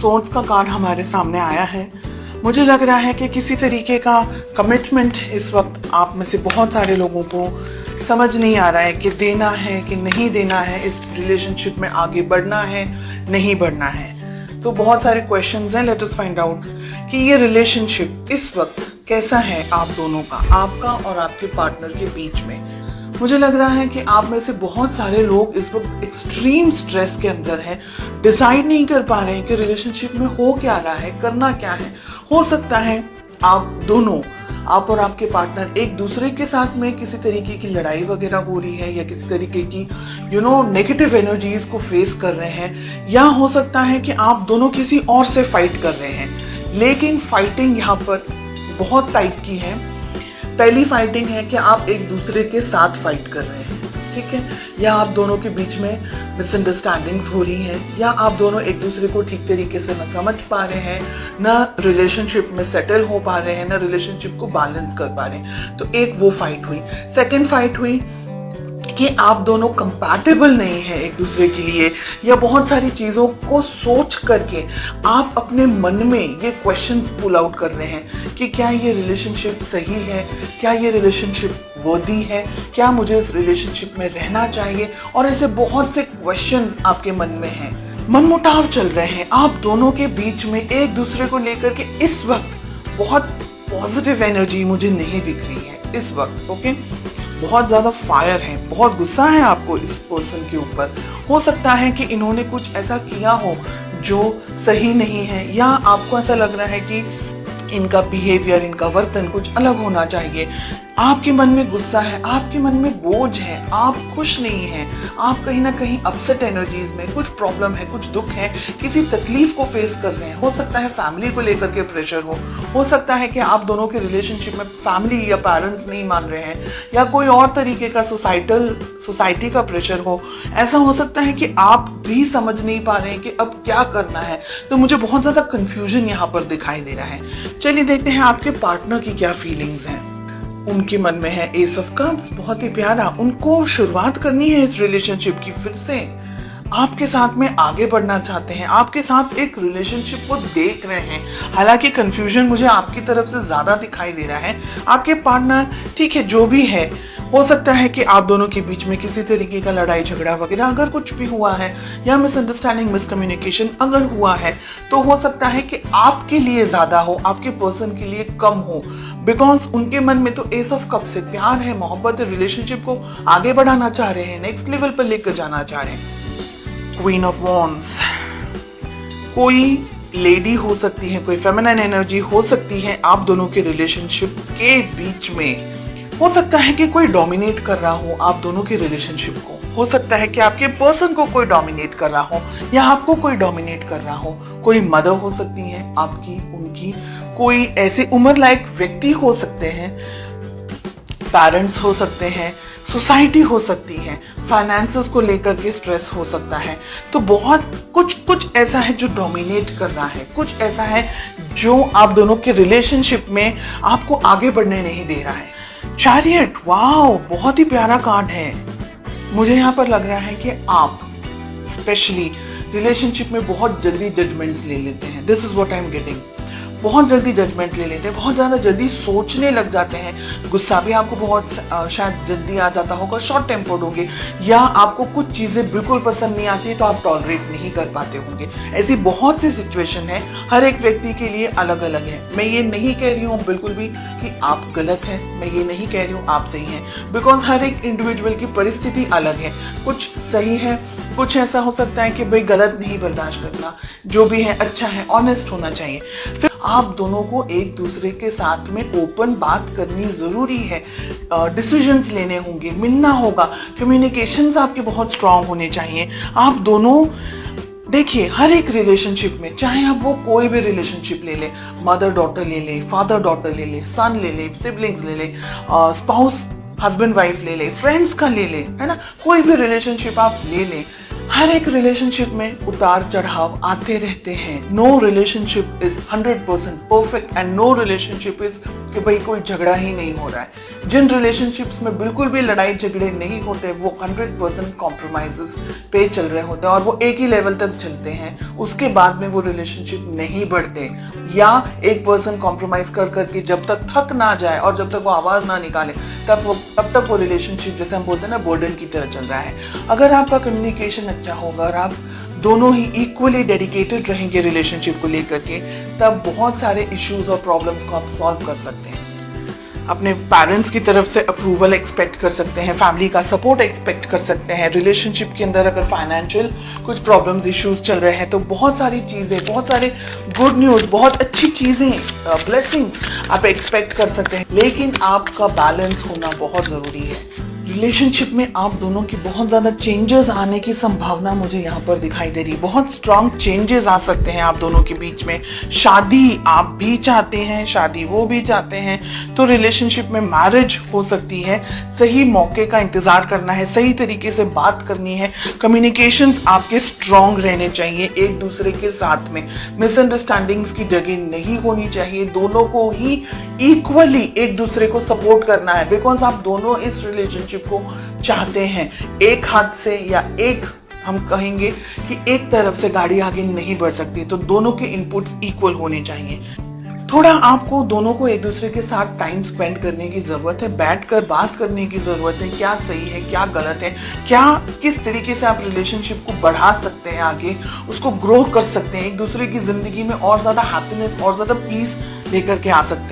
Swords का card हमारे सामने आया है। मुझे लग रहा है कि किसी तरीके का कमिटमेंट इस वक्त आप में से बहुत सारे लोगों को समझ नहीं आ रहा है कि देना है कि नहीं देना है, इस रिलेशनशिप में आगे बढ़ना है नहीं बढ़ना है। तो बहुत सारे क्वेश्चंस हैं। लेट अस फाइंड आउट कि ये रिलेशनशिप इस वक्त कैसा है आप दोनों का, आपका और आपके पार्टनर के बीच में। मुझे लग रहा है कि आप में से बहुत सारे लोग इस वक्त एक्सट्रीम स्ट्रेस के अंदर हैं, डिसाइड नहीं कर पा रहे हैं कि रिलेशनशिप में हो क्या रहा है, करना क्या है। हो सकता है आप दोनों, आप और आपके पार्टनर एक दूसरे के साथ में किसी तरीके की लड़ाई वगैरह हो रही है या किसी तरीके की नेगेटिव एनर्जीज को फेस कर रहे हैं, या हो सकता है कि आप दोनों किसी और से फाइट कर रहे हैं। लेकिन फाइटिंग यहाँ पर बहुत टाइप की है। पहली फाइटिंग है कि आप एक दूसरे के साथ फाइट कर रहे हैं, ठीक है, या आप दोनों के बीच में मिसअंडरस्टैंडिंग्स हो रही हैं, या आप दोनों एक दूसरे को ठीक तरीके से न समझ पा रहे हैं, ना रिलेशनशिप में सेटल हो पा रहे हैं, ना रिलेशनशिप को बैलेंस कर पा रहे हैं। तो एक वो फाइट हुई। सेकेंड फाइट हुई कि आप दोनों कंपैटिबल नहीं है एक दूसरे के लिए, या बहुत सारी चीजों को सोच करके आप अपने मन में ये क्वेश्चंस पुल आउट कर रहे हैं कि क्या ये रिलेशनशिप सही है, क्या ये रिलेशनशिप वर्दी है, क्या मुझे इस रिलेशनशिप में रहना चाहिए। और ऐसे बहुत से क्वेश्चंस आपके मन में हैं, मनमुटाव चल रहे हैं आप दोनों के बीच में एक दूसरे को लेकर के। इस वक्त बहुत पॉजिटिव एनर्जी मुझे नहीं दिख रही है इस वक्त। ओके, बहुत ज्यादा फायर है, बहुत गुस्सा है आपको इस पर्सन के ऊपर। हो सकता है कि इन्होंने कुछ ऐसा किया हो जो सही नहीं है, या आपको ऐसा लग रहा है कि इनका बिहेवियर, इनका वर्तन कुछ अलग होना चाहिए। आपके मन में गुस्सा है, आपके मन में बोझ है, आप खुश नहीं हैं, आप कहीं ना कहीं अपसेट एनर्जीज में, कुछ प्रॉब्लम है, कुछ दुख है, किसी तकलीफ को फेस कर रहे हैं। हो सकता है फैमिली को लेकर के प्रेशर हो सकता है कि आप दोनों के रिलेशनशिप में फैमिली या पेरेंट्स नहीं मान रहे हैं, या कोई और तरीके का सोसाइटी का प्रेशर हो। ऐसा हो सकता है कि आप भी समझ नहीं पा रहे हैं कि अब क्या करना है। तो मुझे बहुत ज्यादा कंफ्यूजन यहाँ पर दिखाई दे रहा है। चलिए देखते हैं आपके पार्टनर की क्या फीलिंग्स हैं। उनके मन में है एस ऑफ कप्स, बहुत ही प्यारा। उनको शुरुआत करनी है इस रिलेशनशिप की, फिर से आपके साथ में आगे बढ़ना चाहते हैं, आपके साथ एक रिलेशनशिप को देख रहे हैं। हालांकि कंफ्यूजन मुझे आपकी तरफ से ज्यादा दिखाई दे रहा है। आपके पार्टनर, ठीक है, जो भी है, हो सकता है कि आप दोनों के बीच में किसी तरीके का लड़ाई झगड़ा वगैरह अगर कुछ भी हुआ है, या मिसअंडरस्टैंडिंग, मिसकम्युनिकेशन अगर हुआ है, तो हो सकता है कि आपके लिए ज्यादा हो, आपके पर्सन के लिए कम हो। बिकॉज उनके मन में तो एस ऑफ कप से प्यार है, मोहब्बत है, रिलेशनशिप को आगे बढ़ाना चाह रहे हैं, नेक्स्ट लेवल पर लेकर जाना चाह रहे हैं। क्वीन ऑफ वॉन्ड्स, कोई लेडी हो सकती है, कोई फेमिनिन एनर्जी हो सकती है आप दोनों के रिलेशनशिप के बीच में। हो सकता है कि कोई डोमिनेट कर रहा हो आप दोनों के रिलेशनशिप को। हो सकता है कि आपके पर्सन को कोई डोमिनेट कर रहा हो, या आपको कोई डोमिनेट कर रहा हो। कोई मदर हो सकती है आपकी, उनकी, कोई ऐसे उम्र लायक व्यक्ति हो सकते हैं, पेरेंट्स हो सकते हैं, सोसाइटी हो सकती है, फाइनेंसेस को लेकर के स्ट्रेस हो सकता है। तो बहुत कुछ ऐसा है जो डोमिनेट कर रहा है, कुछ ऐसा है जो आप दोनों के रिलेशनशिप में आपको आगे बढ़ने नहीं दे रहा है। चैरियट, वाओ, बहुत ही प्यारा कार्ड है। मुझे यहाँ पर लग रहा है कि आप स्पेशली रिलेशनशिप में बहुत जल्दी जजमेंट्स ले लेते हैं। This is what I am getting. बहुत जल्दी जजमेंट ले लेते हैं, बहुत ज्यादा जल्दी सोचने लग जाते हैं। गुस्सा भी आपको बहुत शायद जल्दी आ जाता होगा, शॉर्ट टेम्पर्ड होंगे, या आपको कुछ चीजें बिल्कुल पसंद नहीं आती तो आप टॉलरेट नहीं कर पाते होंगे। ऐसी बहुत सी सिचुएशन है, हर एक व्यक्ति के लिए अलग अलग है। मैं ये नहीं कह रही हूँ बिल्कुल भी कि आप गलत हैं, मैं ये नहीं कह रही हूँ आप सही हैं, बिकॉज हर एक इंडिविजुअल की परिस्थिति अलग है। कुछ सही है, कुछ ऐसा हो सकता है कि भाई गलत नहीं बर्दाश्त करना, जो भी है अच्छा है, ऑनेस्ट होना चाहिए। फिर आप दोनों को एक दूसरे के साथ में ओपन बात करनी जरूरी है, डिसीजंस लेने होंगे, मिलना होगा, कम्युनिकेशंस आपके बहुत स्ट्रांग होने चाहिए। आप दोनों देखिए, हर एक रिलेशनशिप में, चाहे आप वो कोई भी रिलेशनशिप ले ले, मदर डॉटर ले ले, फादर डॉटर ले ले, सन ले ले, सिबलिंग्स ले ले, स्पाउस हस्बैंड वाइफ ले ले, फ्रेंड्स का ले ले, है ना, कोई भी रिलेशनशिप आप ले ले, हर एक रिलेशनशिप में उतार चढ़ाव आते रहते हैं। No relationship is 100% perfect and no relationship is कि भाई कोई झगड़ा ही नहीं हो रहा है। जिन रिलेशनशिप्स में बिल्कुल भी लड़ाई झगड़े नहीं होते वो 100% कॉम्प्रोमाइजेस पे चल रहे होते हैं और वो एक ही लेवल तक चलते हैं, उसके बाद में वो रिलेशनशिप नहीं बढ़ते। या एक पर्सन कॉम्प्रोमाइज कर करके जब तक थक ना जाए और जब तक वो आवाज ना निकाले तब तक वो रिलेशनशिप, जैसे हम बोलते हैं ना, बर्डन की तरह चल रहा है। अगर आपका कम्युनिकेशन अच्छा होगा और आप दोनों ही इक्वली डेडिकेटेड रहेंगे रिलेशनशिप को लेकर के, तब बहुत सारे इश्यूज और प्रॉब्लम्स को आप सॉल्व कर सकते हैं। अपने पेरेंट्स की तरफ से अप्रूवल एक्सपेक्ट कर सकते हैं, फैमिली का सपोर्ट एक्सपेक्ट कर सकते हैं। रिलेशनशिप के अंदर अगर फाइनेंशियल कुछ प्रॉब्लम्स इश्यूज चल रहे हैं तो बहुत सारी चीज़ें, बहुत सारे गुड न्यूज़, बहुत अच्छी चीज़ें, ब्लेसिंग्स आप एक्सपेक्ट कर सकते हैं। लेकिन आपका बैलेंस होना बहुत ज़रूरी है। रिलेशनशिप में आप दोनों की बहुत ज़्यादा चेंजेस आने की संभावना मुझे यहाँ पर दिखाई दे रही है। बहुत स्ट्रांग चेंजेस आ सकते हैं आप दोनों के बीच में। शादी आप भी चाहते हैं, शादी वो भी चाहते हैं, तो रिलेशनशिप में मैरिज हो सकती है। सही मौके का इंतजार करना है, सही तरीके से बात करनी है, कम्युनिकेशंस आपके स्ट्रांग रहने चाहिए एक दूसरे के साथ में। मिसअंडरस्टैंडिंग्स की जगह नहीं होनी चाहिए। दोनों को ही इक्वली एक दूसरे को सपोर्ट करना है, बिकॉज आप दोनों इस रिलेशनशिप को चाहते हैं। एक हाथ से या एक, हम कहेंगे कि एक तरफ से गाड़ी आगे नहीं बढ़ सकती, तो दोनों के इनपुट्स इक्वल होने चाहिए। थोड़ा आपको दोनों को एक दूसरे के साथ टाइम स्पेंड करने की जरूरत है, बैठकर बात करने की जरूरत है। क्या सही है, क्या गलत है, क्या किस तरीके से आप रिलेशनशिप को बढ़ा सकते हैं, आगे उसको ग्रो कर सकते हैं, एक दूसरे की जिंदगी में और ज्यादा हैप्पीनेस और ज्यादा पीस लेकर के आ सकते हैं।